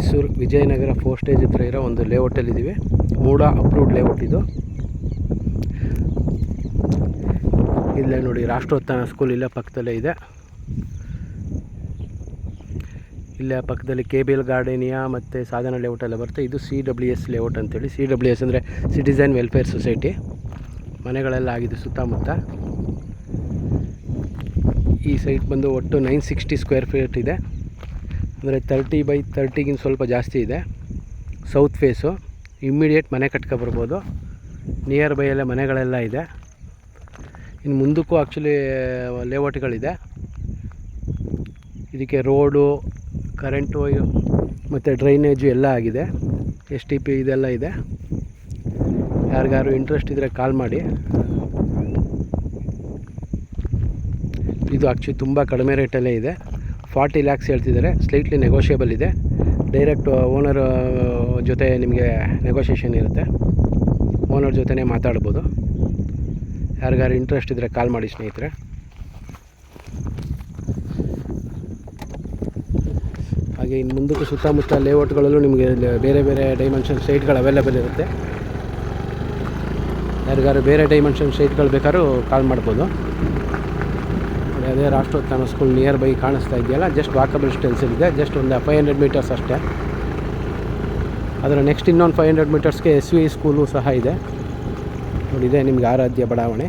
ಮೈಸೂರು ವಿಜಯನಗರ ಫೋಸ್ಟೇಜ್ ಹತ್ರ ಇರೋ ಒಂದು ಲೇಔಟಲ್ಲಿದ್ದೀವಿ. ಮೂಡ ಅಪ್ರೂವ್ಡ್ ಲೇಔಟ್ ಇದು. ಇಲ್ಲೇ ನೋಡಿ ರಾಷ್ಟ್ರೋತ್ಥಾನ ಸ್ಕೂಲ್ ಇಲ್ಲೇ ಪಕ್ಕದಲ್ಲೇ ಇದೆ. ಇಲ್ಲೇ ಪಕ್ಕದಲ್ಲಿ KBL ಗಾರ್ಡೇನಿಯಾ ಮತ್ತು ಸಾಧನ ಲೇಔಟ್ ಎಲ್ಲ ಬರುತ್ತೆ. ಇದು CWS ಲೇಔಟ್ ಅಂತೇಳಿ. CWS ಅಂದರೆ ಸಿಟಿಸನ್ ವೆಲ್ಫೇರ್ ಸೊಸೈಟಿ. ಮನೆಗಳೆಲ್ಲ ಆಗಿದೆ ಸುತ್ತಮುತ್ತ. ಈ ಸೈಟ್ ಬಂದು ಒಟ್ಟು 960 ಸ್ಕ್ವೇರ್ ಫೀಟ್ ಇದೆ. ಅಂದರೆ 30x30ಗಿಂತ ಸ್ವಲ್ಪ ಜಾಸ್ತಿ ಇದೆ. South face. ಇಮ್ಮಿಡಿಯೇಟ್ ಮನೆ ಕಟ್ಕೊಬರ್ಬೋದು. ನಿಯರ್ ಬೈಯಲ್ಲೇ ಮನೆಗಳೆಲ್ಲ ಇದೆ. ಇನ್ನು ಮುಂದಕ್ಕೂ ಆ್ಯಕ್ಚುಲಿ ಲೇಔಟ್ಗಳಿದೆ. ಇದಕ್ಕೆ ರೋಡು, ಕರೆಂಟು ಮತ್ತು ಡ್ರೈನೇಜು ಎಲ್ಲ ಆಗಿದೆ. STP ಇದೆಲ್ಲ ಇದೆ. ಯಾರಿಗಾರು ಇಂಟ್ರೆಸ್ಟ್ ಇದ್ದರೆ ಕಾಲ್ ಮಾಡಿ. ಇದು ಆ್ಯಕ್ಚುಲಿ ತುಂಬ ಕಡಿಮೆ ರೇಟಲ್ಲೇ ಇದೆ. 40 lakhs ಹೇಳ್ತಿದ್ದಾರೆ. ಸ್ಲೈಟ್ಲಿ ನೆಗೋಷಿಯಬಲ್ ಇದೆ. ಡೈರೆಕ್ಟ್ ಓನರ್ ಜೊತೆ ನಿಮಗೆ ನೆಗೋಷಿಯೇಷನ್ ಇರುತ್ತೆ. ಓನರ್ ಜೊತೆನೇ ಮಾತಾಡ್ಬೋದು. ಯಾರಿಗಾರು ಇಂಟ್ರೆಸ್ಟ್ ಇದ್ದರೆ ಕಾಲ್ ಮಾಡಿ ಸ್ನೇಹಿತರೆ. ಹಾಗೆ ಇನ್ನು ಮುಂದಕ್ಕೆ ಸುತ್ತಮುತ್ತ ಲೇಔಟ್ಗಳಲ್ಲೂ ನಿಮಗೆ ಬೇರೆ ಬೇರೆ ಡೈಮೆನ್ಷನ್ ಸೈಟ್ಗಳು ಅವೈಲೇಬಲ್ ಇರುತ್ತೆ. ಯಾರಿಗಾರು ಬೇರೆ ಡೈಮೆನ್ಷನ್ ಸೈಟ್ಗಳು ಬೇಕಾದ್ರೂ ಕಾಲ್ ಮಾಡ್ಬೋದು. ಅದೇ ರಾಷ್ಟ್ರೋತ್ಥಾನ ಸ್ಕೂಲ್ ನಿಯರ್ ಬೈ ಕಾಣಿಸ್ತಾ ಇದೆಯಲ್ಲ, ಜಸ್ಟ್ ವಾಕಬಲ್ ಸ್ಟೆನ್ಸಲ್ಲಿದೆ. ಜಸ್ಟ್ ಒಂದು 500 ಮೀಟರ್ಸ್ ಅಷ್ಟೇ. ಅದರ ನೆಕ್ಸ್ಟ್ ಇನ್ನೊಂದು 500 ಮೀಟರ್ಸ್ಗೆ SVI ಸ್ಕೂಲು ಸಹ ಇದೆ. ನೋಡಿದೆ ನಿಮಗೆ ಆರಾಧ್ಯ ಬಡಾವಣೆ.